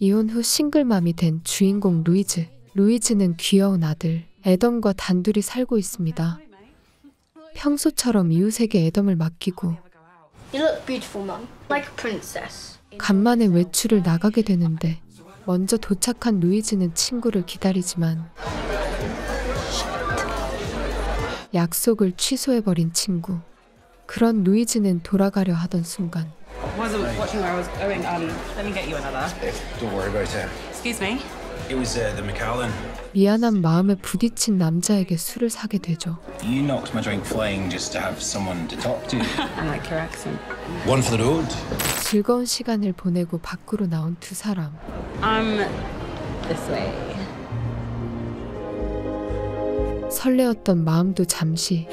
이혼 후 싱글맘이 된 주인공 루이즈. 루이즈는 귀여운 아들 애덤과 단둘이 살고 있습니다. 평소처럼 이웃에게 애덤을 맡기고 You look beautiful, Mum. Like a princess. 간만에 외출을 나가게 되는데 먼저 도착한 루이즈는 친구를 기다리지만 약속을 취소해버린 친구. 그런 루이즈는 돌아가려 하던 순간 Wasn't watching where I was going. Let me get you another. Don't worry about it. Excuse me. It was the Macallan. 미안한 마음에 부딪힌 남자에게 술을 사게 되죠. You knocked my drink flying just to have someone to talk to. I like your accent. One for the road. 즐거운 시간을 보내고 밖으로 나온 두 사람. This way. 설레었던 마음도 잠시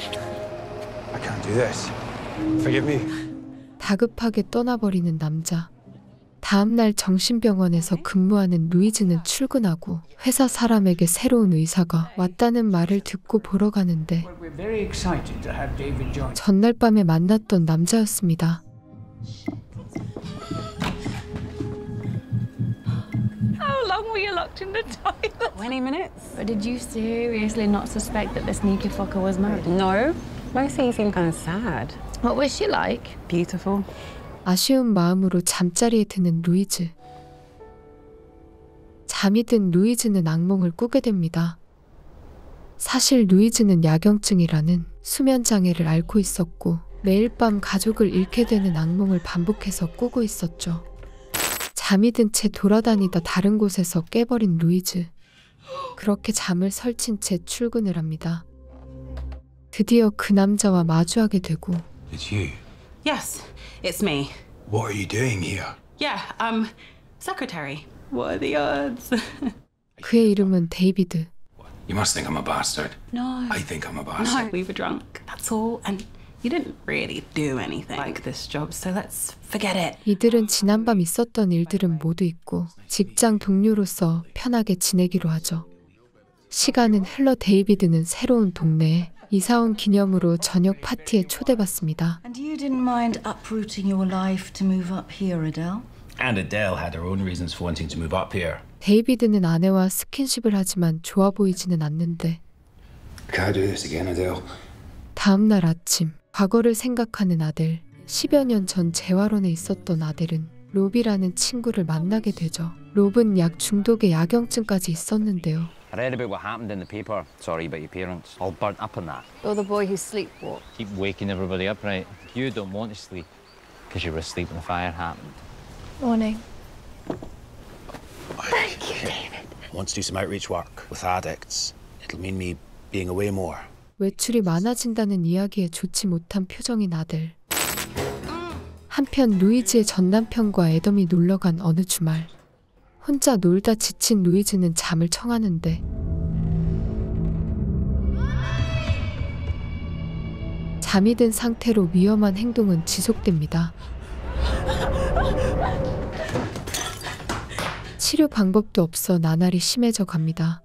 I can't do this. Forgive me. 다급하게 떠나버리는 남자. 다음날 정신병원에서 근무하는 루이즈는 출근하고 회사 사람에게 새로운 의사가 왔다는 말을 듣고 보러 가는데 전날 밤에 만났던 남자였습니다. How long were you locked in the toilet? 20 minutes? But did you seriously not suspect that the sneaky fucker was married? No. Mostly you seem kind of sad. What was she like? Beautiful. 아쉬운 마음으로 잠자리에 드는 루이즈. 잠이 든 루이즈는 악몽을 꾸게 됩니다. 사실 루이즈는 야경증이라는 수면 장애를 앓고 있었고 매일 밤 가족을 잃게 되는 악몽을 반복해서 꾸고 있었죠. 잠이 든 채 돌아다니다 다른 곳에서 깨버린 루이즈. 그렇게 잠을 설친 채 출근을 합니다. 드디어 그 남자와 마주하게 되고 It's you. Yes, it's me. What are you doing here? Yeah, secretary. What are the odds? 그의 이름은 데이비드. You must think I'm a bastard. No. I think I'm a No, bastard. we were drunk. That's all. And you didn't really do anything like this job, so let's forget it. 이들은 지난밤 있었던 일들은 모두 잊고 직장 동료로서 편하게 지내기로 하죠. 시간은 흘러 데이비드는 새로운 동네에 이사온 기념으로 저녁 파티에 초대받습니다. And you didn't mind uprooting your life to move up here, Adele? And Adele had her own reasons for wanting to move up here. 데이비드는 아내와 스킨십을 하지만 좋아 보이지는 않는데 Can't do this again, Adele. 다음 날 아침 과거를 생각하는 아델. 10여 년 전 재활원에 있었던 아델은 롭이라는 친구를 만나게 되죠. 롭은 약 중독의 야경증까지 있었는데요. I read about what happened in the paper. Sorry about your parents. All burnt up on that. Or the boy who sleepwalked? Keep waking everybody up, right? You don't want to sleep because you were asleep when the fire happened. Morning. Thank you, David. I want to do some outreach work with addicts. It'll mean me being away more. 외출이 많아진다는 이야기에 좋지 못한 표정인 아델. 한편 루이즈의 전남편과 애덤이 놀러간 어느 주말. 혼자 놀다 지친 루이즈는 잠을 청하는데 잠이 든 상태로 위험한 행동은 지속됩니다. 치료 방법도 없어 나날이 심해져 갑니다.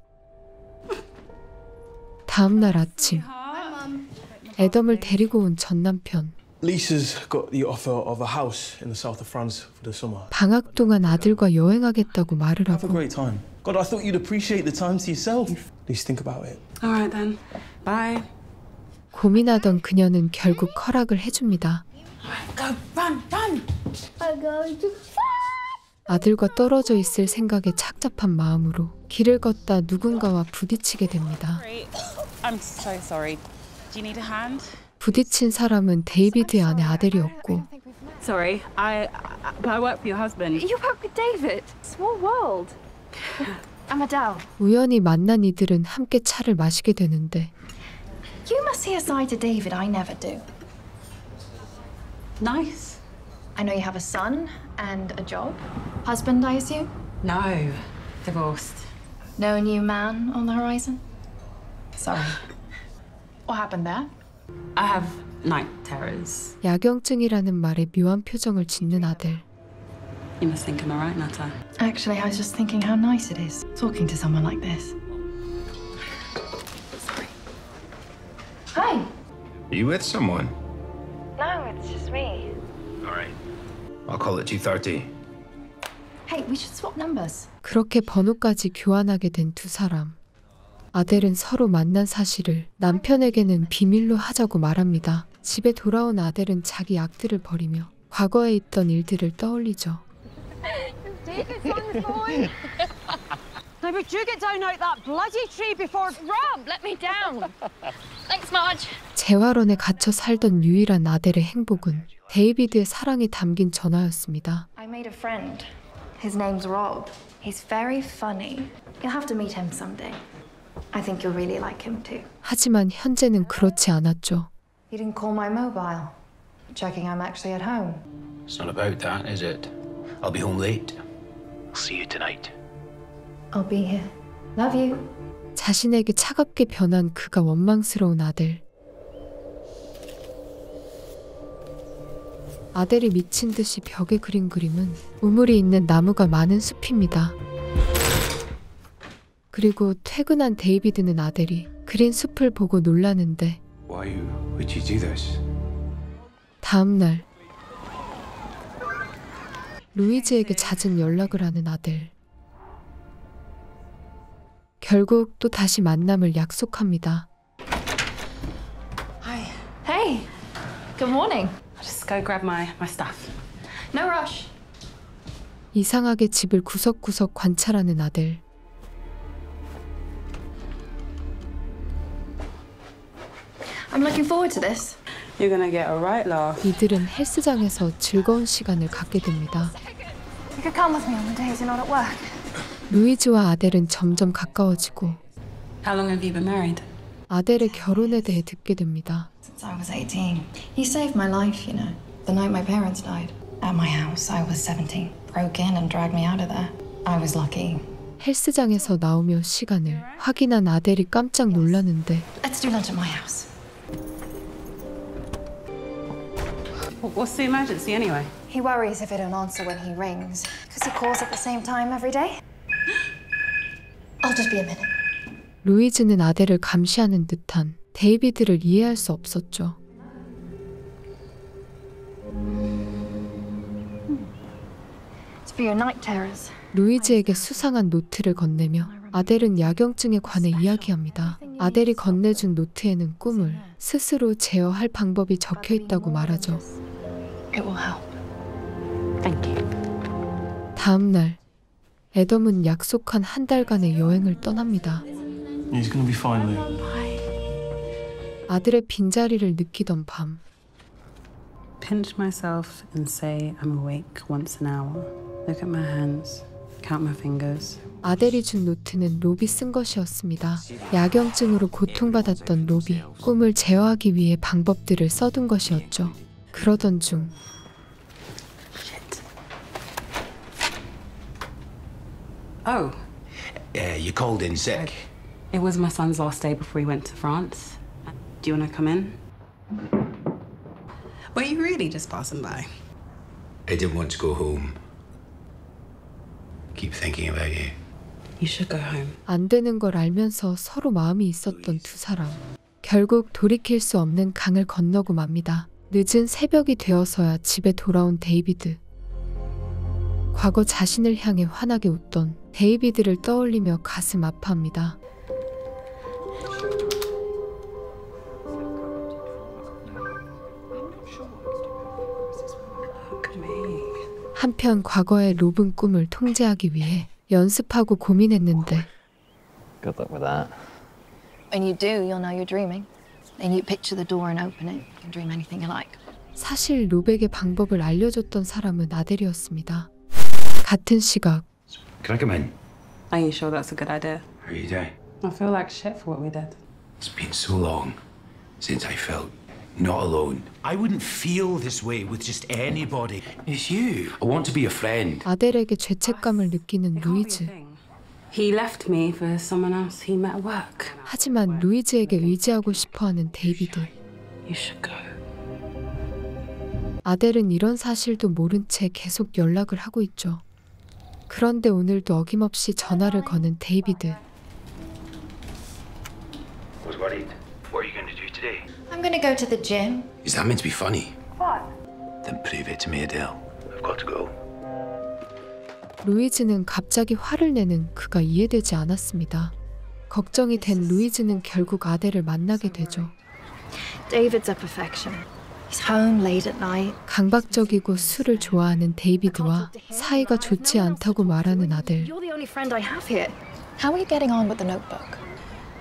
다음 날 아침 애덤을 데리고 온 전남편. Lisa's got the offer of a house in the south of France for the summer. 방학 동안 아들과 여행하겠다고 말을 Have a 하고 great time. God, I thought you'd appreciate the time to yourself. At least think about it. All right then. Bye. 고민하던 그녀는 결국 허락을 해줍니다. Go, run, run. I'm going to 아들과 떨어져 있을 생각에 착잡한 마음으로 길을 걷다 누군가와 부딪히게 됩니다. I'm so sorry. Do you need a hand? 부딪힌 사람은 데이비드의 아내 아델이었고 Sorry, I work for your husband. You work with David. Small world. I'm Adele. 우연히 만난 이들은 함께 차를 마시게 되는데 You must see a side to David I never do. Nice. I know you have a son and a job. Husband, I assume? No, divorced. No new man on the horizon? Sorry. What happened there? I have night terrors. 야경증이라는 말에 묘한 표정을 짓는 아델. You must think I'm a right nutter. Actually, I was just thinking how nice it is talking to someone like this. Sorry. Hi. Are you with someone? No, it's just me. All right. I'll call it 2:30. Hey, we should swap numbers. 그렇게 번호까지 교환하게 된 두 사람. 아델은 서로 만난 사실을 남편에게는 비밀로 하자고 말합니다. 집에 돌아온 아델은 자기 약들을 버리며 과거에 있던 일들을 떠올리죠. Now, would you get down out that bloody tree before... Rob, let me down. Thanks, Marge. 재활원에 gat혀 살던 유일한 아델의 행복은 데이비드의 사랑이 담긴 전화였습니다. I made a friend. His name's Rob. He's very funny. You'll have to meet him someday. I think you'll really like him too. 하지만 현재는 그렇지 않았죠. You didn't call my mobile. Checking I'm actually at home. It's not about that, is it? I'll be home late. I'll see you tonight. I'll be here. Love you. 자신에게 차갑게 변한 그가 원망스러운 아델. 아델이 미친 듯이 벽에 그린 그림은 우물이 있는 나무가 많은 숲입니다. 그리고 퇴근한 데이비드는 아델이 그린 숲을 보고 놀라는데 Why would you do this? 다음 날 루이즈에게 잦은 연락을 하는 아델. 결국 또 다시 만남을 약속합니다. Hi. Hey. Good morning. I'll just go grab my stuff. No rush. 이상하게 집을 구석구석 관찰하는 아델. I'm looking forward to this. You're gonna get a right laugh. 이들은 헬스장에서 즐거운 시간을 갖게 됩니다. You could come with me on the days you're not at work. 루이즈와 아델은 점점 가까워지고 How long have you been married? 아델의 결혼에 대해 듣게 됩니다. Since I was 18. He saved my life, you know. The night my parents died. At my house, I was 17. Broke in and dragged me out of there. I was lucky. 헬스장에서 나오며 시간을 확인한 아델이 깜짝 놀라는데 Let's do lunch at my house. What's the emergency anyway? He worries if I don't answer when he rings. Because he calls at the same time every day. I'll just be a minute. 루이즈는 아델을 감시하는 듯한 데이비드를 이해할 수 없었죠. It's for your night terrors. 루이즈에게 수상한 노트를 건네며 아델은 야경증에 관해 이야기합니다. 아델이 건네준 노트에는 꿈을 스스로 제어할 방법이 적혀 있다고 말하죠. It will help. Thank you. 다음 날 애덤은 약속한 한 달간의 여행을 떠납니다. He's gonna be fine, Lou. 아들의 빈자리를 느끼던 밤 Pinch myself and say I'm awake once an hour. Look at my hands. Count my fingers. 아델이 준 노트는 로비 쓴 것이었습니다. 야경증으로 고통받았던 로비, 꿈을 제어하기 위해 방법들을 써둔 것이었죠. 그러던 중 Oh, You called in sick. it was my son's last day before he went to France. Do you want to come in? Were you really just passing by? I didn't want to go home. Keep thinking about you. You should go home. 안 되는 걸 알면서 서로 마음이 있었던 두 사람. 결국 돌이킬 수 없는 강을 건너고 맙니다. 늦은 새벽이 되어서야 집에 돌아온 데이비드. 과거 자신을 향해 환하게 웃던 데이비드를 떠올리며 가슴 아파합니다. 한편 과거의 로빈 꿈을 통제하기 위해 연습하고 고민했는데 Good luck with that. When you do, you'll know you're dreaming. Then you picture the door and open it. You can dream anything you like. 사실 로백의 방법을 알려줬던 사람은 아델이었습니다. 같은 시각 Can I come in? Are you sure that's a good idea? How are you doing? I feel like shit for what we did. It's been so long since I felt not alone. I wouldn't feel this way with just anybody. It's you. I want to be a friend. 아델에게 죄책감을 느끼는 루이즈. He left me for someone else he met at work. 하지만 루이즈에게 의지하고 싶어하는 데이비드. You should go. 아델은 이런 사실도 모른 채 계속 연락을 하고 있죠. 그런데 오늘도 어김없이 전화를 거는 데이비드. Was worried. What are you going to do today? I'm gonna go to the gym. Is that meant to be funny? What? Then prove it to me, Adele. I've got to go. 루이즈는 갑자기 화를 내는 그가 이해되지 않았습니다. 걱정이 된 루이즈는 결국 아델을 만나게 되죠. David's a perfection. He's home late at night. 강박적이고 술을 좋아하는 데이비드와 사이가 좋지 않다고 말하는 아델. You're the only friend I have here. How are you getting on with the notebook?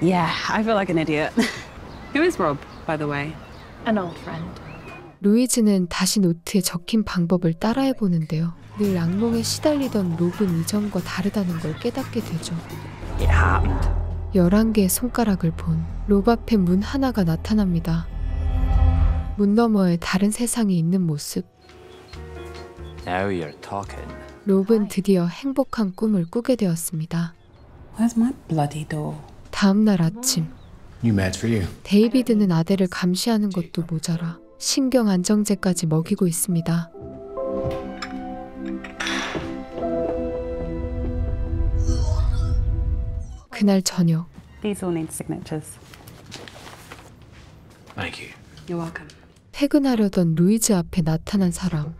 Yeah, I feel like an idiot. Who is Rob, by the way? An old friend. 루이즈는 다시 노트에 적힌 방법을 따라해 보는데요. 늘 악몽에 시달리던 롭은 이전과 다르다는 걸 깨닫게 되죠. It happened. 11개의 손가락을 본 롭 앞에 문 하나가 나타납니다. 문 너머에 다른 세상이 있는 모습. Now you're talking. 롭은 드디어 행복한 꿈을 꾸게 되었습니다. Where's my bloody door? 다음 날 아침, New meds for you. 데이비드는 아델을 감시하는 것도 모자라 신경 안정제까지 먹이고 있습니다. 그날 저녁, These all need signatures. Thank you. You're welcome. 퇴근하려던 루이즈 앞에 나타난 사람.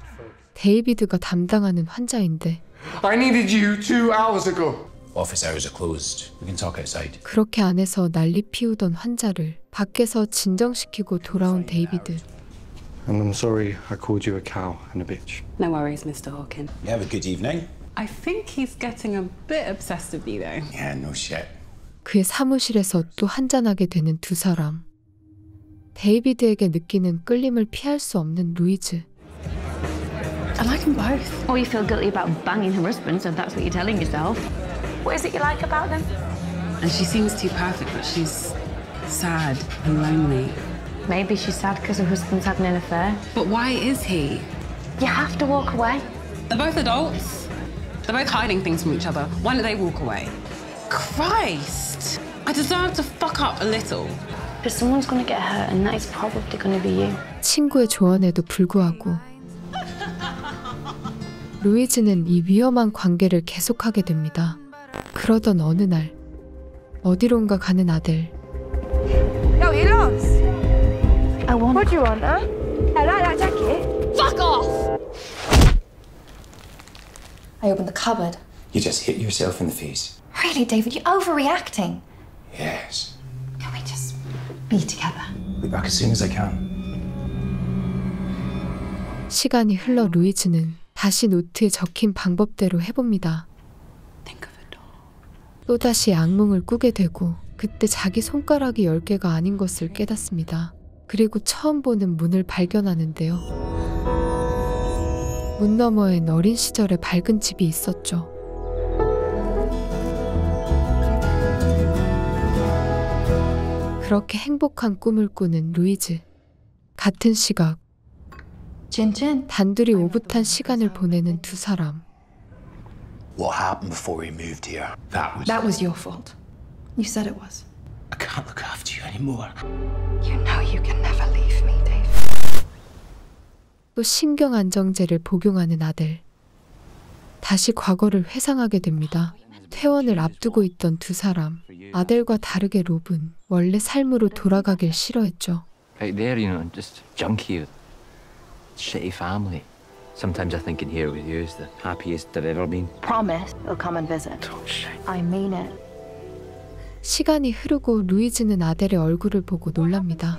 데이비드가 담당하는 환자인데 I needed you 2 hours ago. Office hours are closed. We can talk outside. 그렇게 안에서 난리 피우던 환자를 밖에서 진정시키고 돌아온 데이비드. And I'm sorry I called you a cow and a bitch. No worries, Mr. Hawkin. You have a good evening? I think he's getting a bit obsessed with you, though. Yeah, no shit. 그의 사무실에서 또 한잔하게 되는 두 사람. 데이비드에게 느끼는 끌림을 피할 수 없는 루이즈. I like them both. Or you feel guilty about banging her husband, so that's what you're telling yourself. What is it you like about them? And she seems too perfect, but she's sad and lonely. Maybe she's sad because her husband's having an affair. But why is he? You have to walk away. They're both adults. They're both hiding things from each other. Why don't they walk away? Christ! I deserve to fuck up a little. But someone's going to get hurt, and that is probably going to be you. 친구의 조언에도 불구하고 루이즈는 이 위험한 관계를 계속하게 됩니다. 그러던 어느 날 어디론가 가는 아델. No, he lost. I want. What do you want, huh? I like that jacket. Fuck off! I opened the cupboard. You just hit yourself in the face. Really, David, you're overreacting. Yes. Can we just be together? Be back as soon as I can. 시간이 흘러 루이즈는 다시 노트에 적힌 방법대로 해봅니다. Think of it all. 또다시 악몽을 꾸게 되고 그때 자기 손가락이 10개가 아닌 것을 깨닫습니다. 그리고 처음 보는 문을 발견하는데요. 문 너머엔 어린 시절의 밝은 집이 있었죠. 그렇게 행복한 꿈을 꾸는 루이즈. 같은 시각 Chin chin. 단둘이 오붓한 시간을 보내는 두 사람. What happened before we moved here? That was your fault. You said it was. I can't look after you anymore. You know you can never leave me, Dave. 또 신경 안정제를 복용하는 아델. 다시 과거를 회상하게 됩니다. 퇴원을 앞두고 있던 두 사람. 아델과 다르게 롭은 원래 삶으로 돌아가길 싫어했죠. Out there, you know, just junkie, shitty family. Sometimes I think in here with you is the happiest I've ever been. Promise he'll come and visit. I mean it. 시간이 흐르고 루이즈는 아델의 얼굴을 보고 놀랍니다.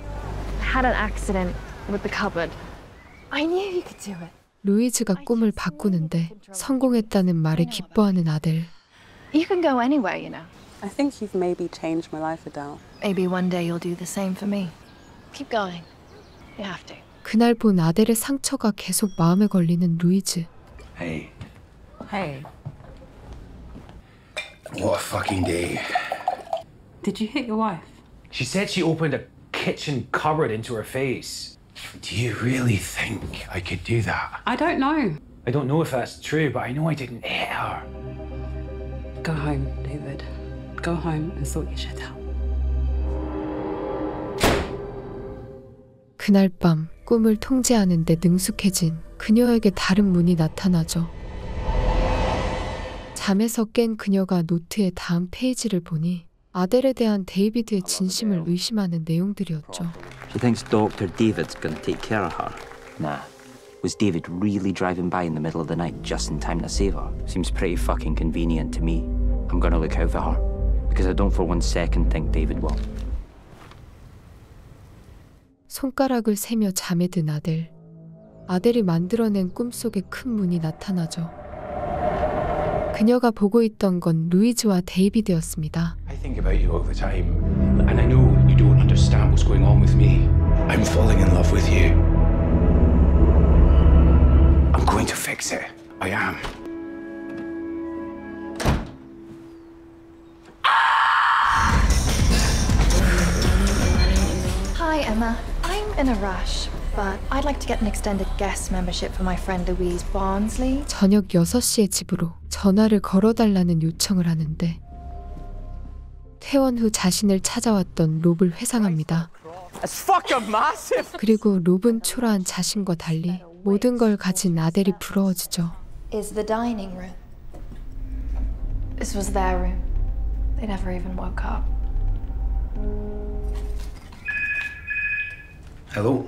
I had an accident with the cupboard. I knew you could do it. 루이즈가 꿈을 바꾸는데 성공했다는 말에 기뻐하는 아델. You can go anywhere, you know. I think you've maybe changed my life, Adele. Maybe one day you'll do the same for me. Keep going. You have to. 그날 본 아델의 상처가 계속 마음에 걸리는 루이즈. Hey, Hey, what a fucking day. did you hit your wife? She said she opened a kitchen cupboard into her face. Do you really think I could do that? I don't know. I don't know if that's true, but I know I didn't hit her. Go home, David. Go home and sort your shit out. 그날 밤 꿈을 통제하는 데 능숙해진 그녀에게 다른 문이 나타나죠. 잠에서 깬 그녀가 노트의 다음 페이지를 보니 아델에 대한 데이비드의 진심을 의심하는 내용들이었죠. She thinks Dr. David's gonna take care of her. Nah, Was David really driving by in the middle of the night just in time to save her? Seems pretty fucking convenient to me. I'm gonna look out for her. Because I don't for one second think David will. 손가락을 세며 잠에 든 아델. 아델이 만들어낸 꿈속에 큰 문이 나타나죠. 그녀가 보고 있던 건 루이즈와 데이비드였습니다. I think about you all the time, and I know you don't understand what's going on with me. I'm falling in love with you. I'm going to fix it. I am. Hi, Emma. I'm in a rush, but I'd like to get an extended guest membership for my friend Louise Barnsley. 저녁 6시에 집으로 전화를 걸어달라는 요청을 하는데 퇴원 후 자신을 찾아왔던 롭을 회상합니다. 그리고 롭은 초라한 자신과 달리 모든 걸 가진 아델이 부러워지죠. Is the dining room. This was their room. They never even woke up. Hello?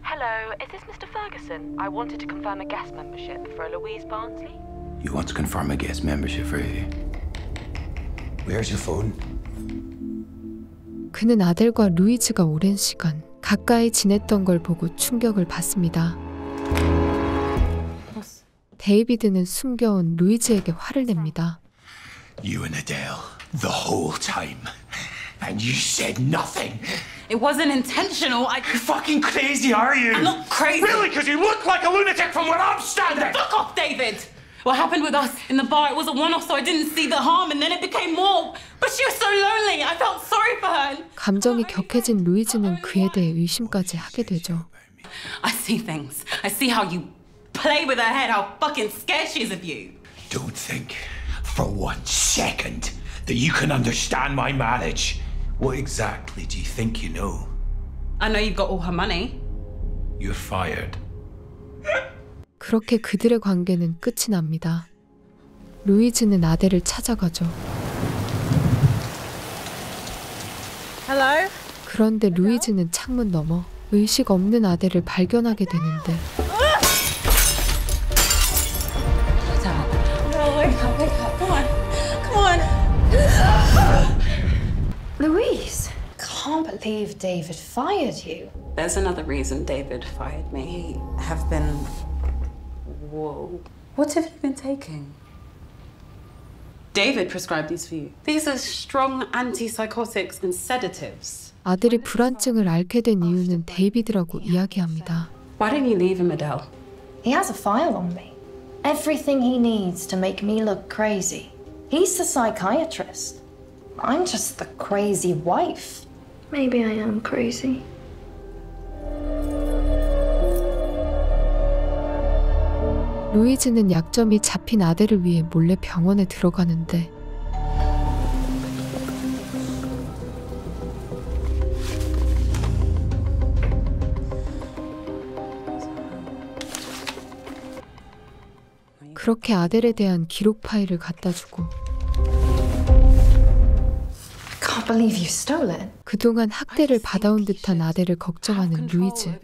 Hello, is this Mr. Ferguson? I wanted to confirm a guest membership for Louise Barnsley. You want to confirm a guest membership for who? Where's your phone? 그는 아델과 루이즈가 오랜 시간 가까이 지냈던 걸 보고 충격을 받습니다. 데이비드는 숨겨온 루이즈에게 화를 냅니다. You and Adele, the whole time. And you said nothing. It wasn't intentional. You fucking crazy, are you? I'm not crazy. Really? Because you look like a lunatic from where I'm standing. Fuck off, David. What happened with us in the bar, it was a one-off, so I didn't see the harm, and then it became more. But she was so lonely. I felt sorry for her. 감정이 격해진 루이즈는 그에 대해 의심까지 하게 되죠. I see things. I see how you play with her head, how fucking scared she is of you. Don't think for 1 second that you can understand my marriage. What exactly do you think you know? I know you've got all her money. You're fired. 그렇게 그들의 관계는 끝이 납니다. 루이즈는 아델을 찾아가죠. Hello? 그런데 루이즈는 창문 너머 의식 없는 아델을 발견하게 되는데 Wake up, come on. Come on. Louise, can't believe David fired you. There's another reason David fired me. I have been... Whoa. What have you been taking? David prescribed these for you. These are strong antipsychotics and sedatives. 아들이 불안증을 앓게 된 이유는 데이비드라고 이야기합니다. Why didn't you leave him, Adele? He has a file on me. Everything he needs to make me look crazy. He's the psychiatrist. I'm just the crazy wife. Maybe I am crazy. 루이즈는 약점이 잡힌 아델을 위해 몰래 병원에 들어가는데 그렇게 아델에 대한 기록 파일을 갖다 주고 Can't believe you stole it. 그동안 학대를 받아온 듯한 아델을 걱정하는 루이즈.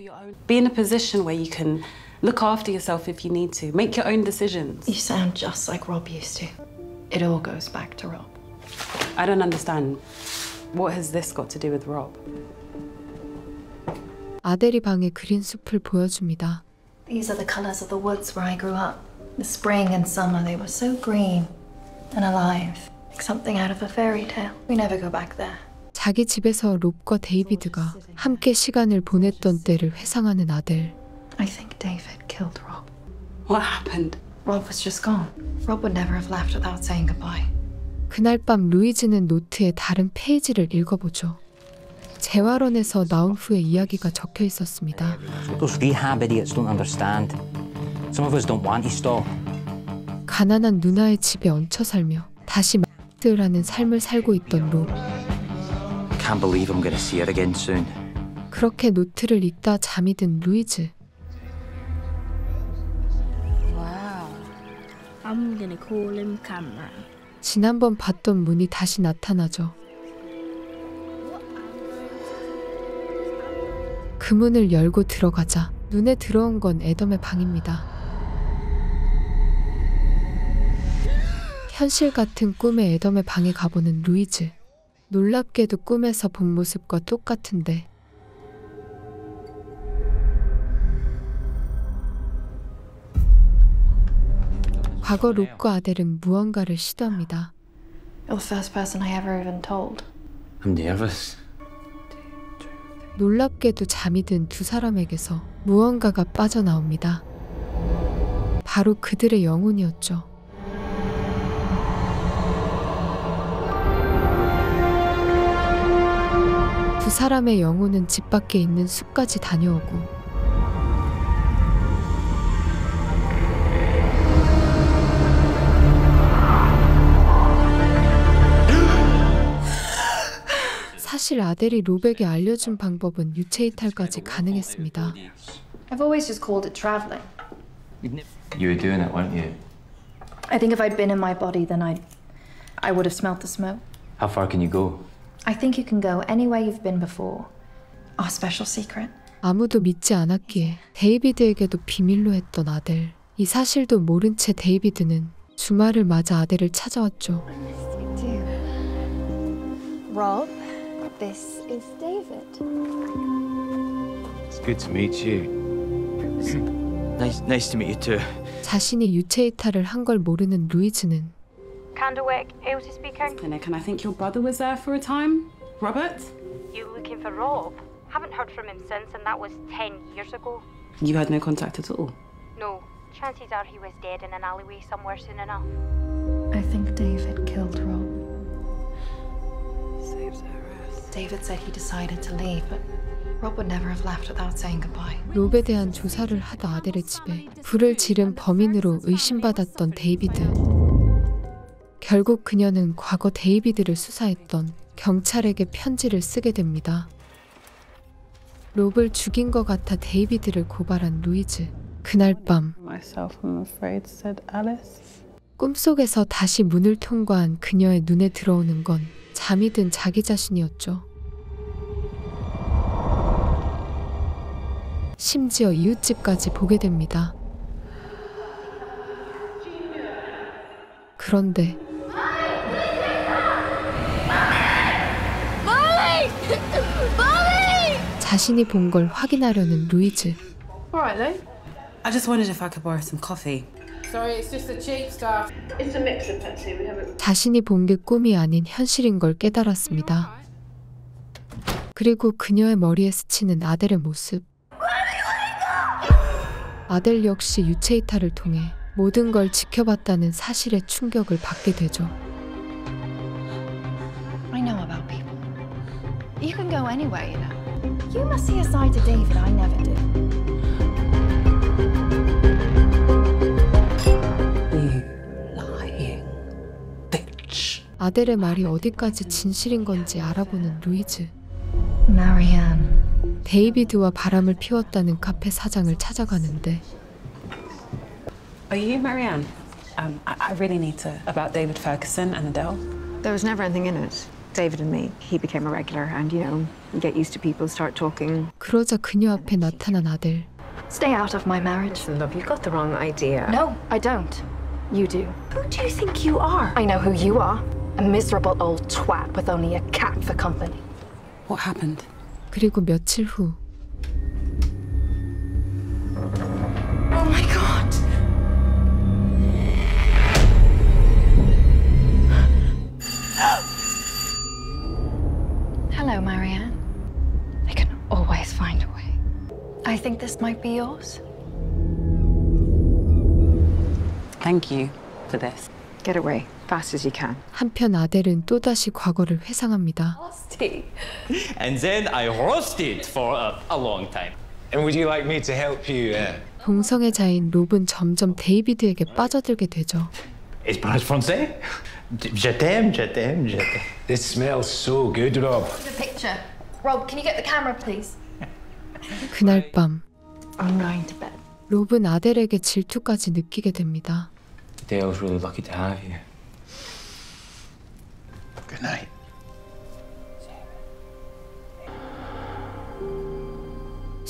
Be in a position where you can look after yourself if you need to. Make your own decisions. You sound just like Rob used to. It all goes back to Rob. I don't understand. What has this got to do with Rob? 아델이 방에 그린 숲을 보여줍니다. These are the colors of the woods where I grew up. The spring and summer, they were so green and alive. Like something out of a fairy tale. We never go back there. 자기 집에서 롭과 데이비드가 함께 시간을 보냈던 때를 회상하는 아델. I think David killed Rob. What happened? Rob was just gone. Rob would never have left without saying goodbye. 그날 밤 루이즈는 노트의 다른 페이지를 읽어보죠. 재활원에서 나온 후의 이야기가 적혀 있었습니다. Those rehab idiots don't understand. Some of us don't want to stop. 가난한 누나의 집에 얹혀 살며 다시 마스터라는 삶을 살고 있던 롭. Can't believe I'm gonna see her again soon. 그렇게 노트를 읽다 잠이 든 루이즈. Wow. I'm gonna call him Cameron. 지난번 봤던 문이 다시 나타나죠. 그 문을 열고 들어가자 눈에 들어온 건 애덤의 방입니다. 현실 같은 꿈의 애덤의 방에 가보는 루이즈. 놀랍게도 꿈에서 본 모습과 똑같은데 과거 롭과 아델은 무언가를 시도합니다. You're the first person I ever even told. I'm nervous. 놀랍게도 잠이 든 두 사람에게서 무언가가 빠져나옵니다. 바로 그들의 영혼이었죠. 두 사람의 영혼은 집 밖에 있는 숲까지 다녀오고 사실 아델이 롭에게 알려준 방법은 유체 이탈까지 가능했습니다. I've always just called it traveling. You were doing it, weren't you? I think if I'd been in my body, then I would have smelt the smoke. How far can you go? I think you can go anywhere you've been before. Our special secret. 아무도 믿지 않았기에 데이비드에게도 비밀로 했던 아델. 이 사실도 모른 채 데이비드는 주말을 맞아 아델을 찾아왔죠. Rob, this is David. It's good to meet you. Nice to meet you too. 자신이 유체 이탈을 한 걸 모르는 루이즈는 Candlewick, Ailsie speaking. Clinic, and I think your brother was there for a time. Robert? You looking for Rob? Haven't heard from him since, and that was 10 years ago. You had no contact at all? No. Chances are he was dead in an alleyway somewhere soon enough. I think David killed Rob. David said he decided to leave, but Rob would never have left without saying goodbye. 롭에 대한 조사를 하다 아델의 집에 불을 지른 범인으로 의심받았던 데이비드. 결국 그녀는 과거 데이비드를 수사했던 경찰에게 편지를 쓰게 됩니다. 롭을 죽인 것 같아 데이비드를 고발한 루이즈. 그날 밤 Myself, I'm afraid, said Alice. 꿈속에서 다시 문을 통과한 그녀의 눈에 들어오는 건 잠이 든 자기 자신이었죠. 심지어 이웃집까지 보게 됩니다. 그런데 자신이 본 걸 확인하려는 루이즈. Alright, Lou. I just wondered if I could borrow some coffee. Sorry, it's just the cheap stuff. It's a mix of Pepsi. We haven't. 자신이 본 게 꿈이 아닌 현실인 걸 깨달았습니다. 그리고 그녀의 머리에 스치는 아델의 모습. 아델 역시 유체 이탈을 통해 모든 걸 지켜봤다는 사실에 충격을 받게 되죠. I know about people. You can go anywhere, you know. You must see a side to David I never do. You lying bitch. 아델의 말이 어디까지 진실인 건지 알아보는 루이즈. Marianne. 데이비드와 바람을 피웠다는 카페 사장을 찾아가는데 Are you Marianne? I really need to about David Ferguson and Adele. There was never anything in it. David and me. He became a regular, and you know, you get used to people, start talking. 그러자 그녀 앞에 나타난 아델. Stay out of my marriage. Listen, love, you've got the wrong idea. No, I don't. You do. Who do you think you are? I know who you are. A miserable old twat with only a cat for company. What happened? 그리고 며칠 후 Oh my God. Hello, Marianne. I can always find a way. I think this might be yours. Thank you for this. Get away, fast as you can. 한편 아델은 또다시 과거를 회상합니다. And then I roasted for a long time. And would you like me to help you? 동성애 자인 롭은 점점 데이비드에게 빠져들게 되죠. Espagnol français? Je t'aime, je t'aime, je t'aime. This smells so good, Rob. The picture. Rob, can you get the camera, please? 그날 밤 I'm going to bed. 롭은 아델에게 질투까지 느끼게 됩니다. Dale's really lucky to have you. Good night.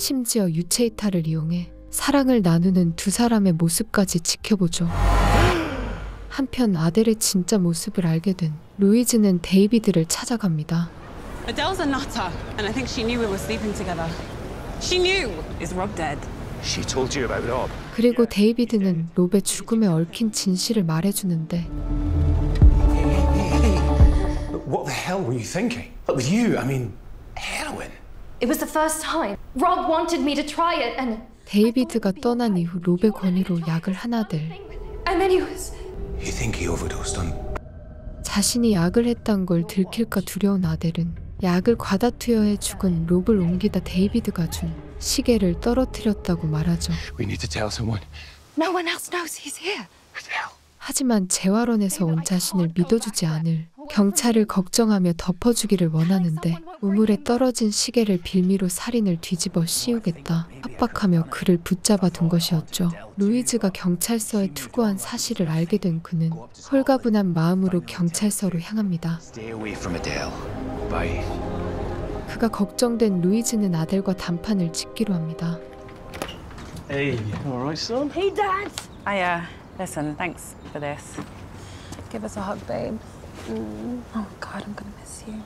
심지어 유체 이탈을 이용해 사랑을 나누는 두 사람의 모습까지 지켜보죠. 한편 아델의 진짜 모습을 알게 된 루이즈는 데이비드를 찾아갑니다. Adele's a nutter, and I think she knew we were sleeping together. She knew. Is Rob dead? She told you about Rob. 그리고 데이비드는 롭의 죽음에 얽힌 진실을 말해주는데 What the hell were you thinking? With you, I mean, heroin. It was the first time. Rob wanted me to try it, and 데이비드가 떠난 이후 롭의 권유로 약을 한 아델. then he was. You think he overdosed on? 자신이 약을 했단 걸 들킬까 두려운 아델은 약을 과다 투여해 죽은 롭을 옮기다 데이비드가 준 시계를 떨어뜨렸다고 말하죠. We need to tell someone. No one else knows he's here. 하지만 재활원에서 온 자신을 믿어주지 않을 경찰을 걱정하며 덮어주기를 원하는데 우물에 떨어진 시계를 빌미로 살인을 뒤집어 씌우겠다 협박하며 그를 붙잡아 둔 것이었죠. 루이즈가 경찰서에 투고한 사실을 알게 된 그는 홀가분한 마음으로 경찰서로 향합니다. Stay away from Adele. Bye. 그가 걱정된 루이즈는 아델과 단판을 짓기로 합니다. Hey, all right, son? Hey, Dad! Listen, thanks for this. Give us a hug, babe. Oh, God, I'm gonna miss you.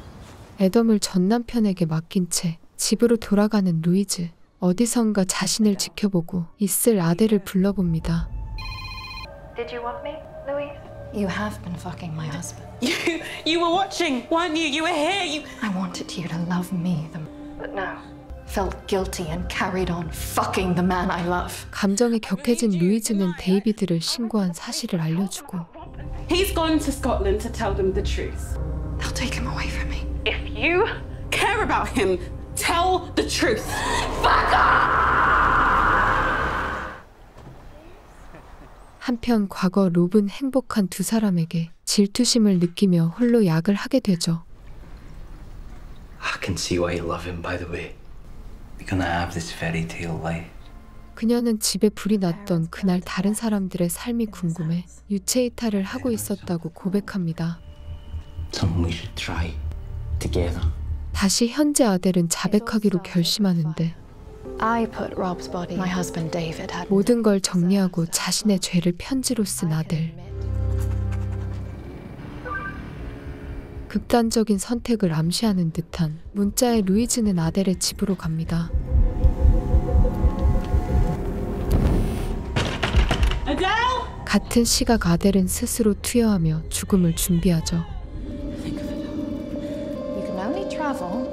애덤을 전 남편에게 맡긴 채 집으로 돌아가는 루이즈. 어디선가 자신을 지켜보고 있을 아델을 불러봅니다. Did you want me, Louise? You have been fucking my husband. You were watching, weren't you? You were here. I wanted you to love me, but no. Felt guilty and carried on fucking the man I love. 감정이 격해진 루이즈는 데이비드를 신고한 사실을 알려주고 He's gone to Scotland to tell them the truth. They'll take him away from me. If you care about him, tell the truth. Fuck off! 한편 과거 롭은 행복한 두 사람에게 질투심을 느끼며 홀로 약을 하게 되죠. I can see why you love him, by the way. We're gonna have this fairy tale life. 그녀는 집에 불이 났던 그날 다른 사람들의 삶이 궁금해 유체 이탈을 하고 있었다고 고백합니다. Something we should try together. 다시 현재 아델은 자백하기로 결심하는데 I put Rob's body. My husband David had. 모든 걸 정리하고 자신의 죄를 편지로 쓴 아델. 극단적인 선택을 암시하는 듯한 문자에 루이즈는 아델의 집으로 갑니다. Adele! 같은 시각 아델은 스스로 투여하며 죽음을 준비하죠. You can only travel.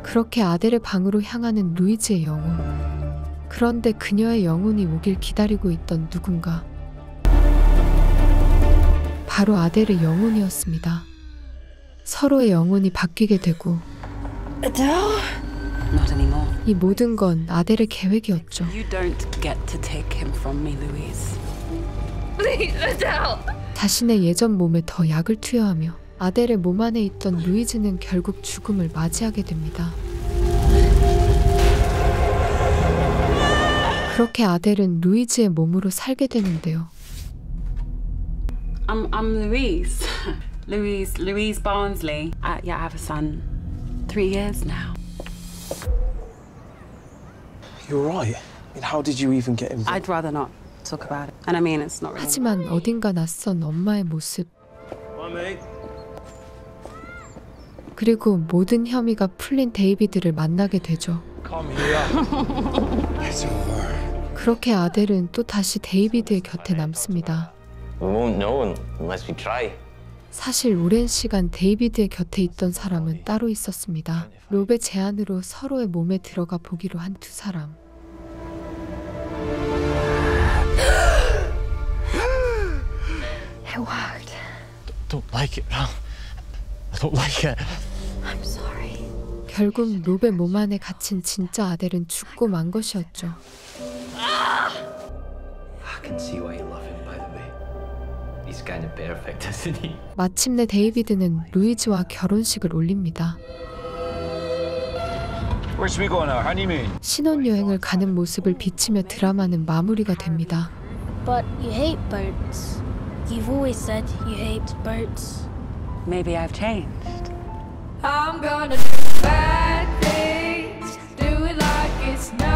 그렇게 아델의 방으로 향하는 루이즈의 영혼. 그런데 그녀의 영혼이 오길 기다리고 있던 누군가. 바로 아델의 영혼이었습니다. 서로의 영혼이 바뀌게 되고 Adele? Not anymore. 이 모든 건 아델의 계획이었죠. You don't get to take him from me, Louise. Please, Adele! 자신의 예전 몸에 더 약을 투여하며 아델의 몸 안에 있던 루이즈는 결국 죽음을 맞이하게 됩니다. 그렇게 아델은 루이즈의 몸으로 살게 되는데요. I'm Louise. Louise Barnsley. Yeah, I have a son. 3 years now. You're right. How did you even get involved? I'd rather not talk about it. And I mean, it's not really. 하지만 어딘가 낯선 엄마의 모습. Bye, mate. 그리고 모든 혐의가 풀린 데이비드를 만나게 되죠. Come here. It's over. 그렇게 아델은 또 다시 데이비드의 곁에 남습니다. We won't know unless we try. 사실 오랜 시간 데이비드의 곁에 있던 사람은 따로 있었습니다. 롭의 제안으로 서로의 몸에 들어가 보기로 한 두 사람. It worked. Don't like it, Ram. I don't like it. I'm sorry. 결국 롭의 몸 안에 갇힌 진짜 아델은 죽고 만 것이었죠. I can see why you love him, by the way. He's kind of perfect, isn't he? 마침내 데이비드는 루이즈와 결혼식을 올립니다. Where should we go on our honeymoon? 신혼여행을 가는 모습을 비치며 드라마는 마무리가 됩니다. But you hate birds. You've always said you hate birds. Maybe I've changed. I'm gonna do bad face. Do it like it's not.